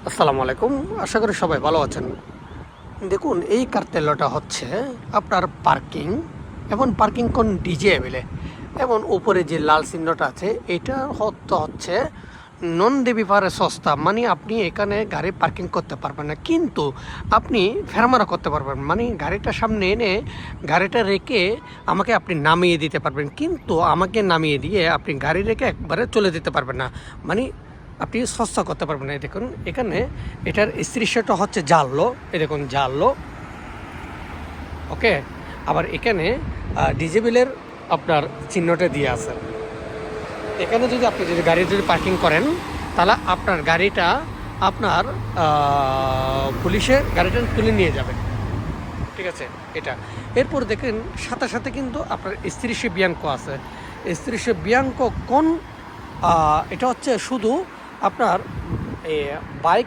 আসসালামু আলাইকুম। আশা করি সবাই ভালো আছেন। দেখুন, এই কার্তেল্যটা হচ্ছে আপনার পার্কিং এবং পার্কিং কোন ডিজেবেলে এবং উপরে যে লাল চিহ্নটা আছে এটা হচ্ছে নন দেবিপারে সস্তা, মানে আপনি এখানে গাড়ি পার্কিং করতে পারবেন না, কিন্তু আপনি ফেরমারা করতে পারবেন, মানে গাড়িটা সামনে এনে গাড়িটা রেখে আমাকে আপনি নামিয়ে দিতে পারবেন, কিন্তু আমাকে নামিয়ে দিয়ে আপনি গাড়ি রেখে একবারে চলে যেতে পারবেন না, মানে আপনি সস্তা করতে পারবেন না। এই দেখুন এখানে এটার দৃশ্যটা হচ্ছে জানলো, এই দেখুন জানলো, ওকে। আবার এখানে ডিজেবিলের আপনার চিহ্নটা দিয়ে আছে। এখানে যদি গাড়ি পার্কিং করেন তাহলে আপনার গাড়িটা আপনার পুলিশের গাড়িটা তুলে নিয়ে যাবে, ঠিক আছে এটা। এরপর দেখেন সাথে সাথে কিন্তু আপনার স্ত্রীশে বিয়াঙ্ক আছে। স্ত্রীশে বিয়াঙ্ক কোন এটা হচ্ছে শুধু আপনার বাইক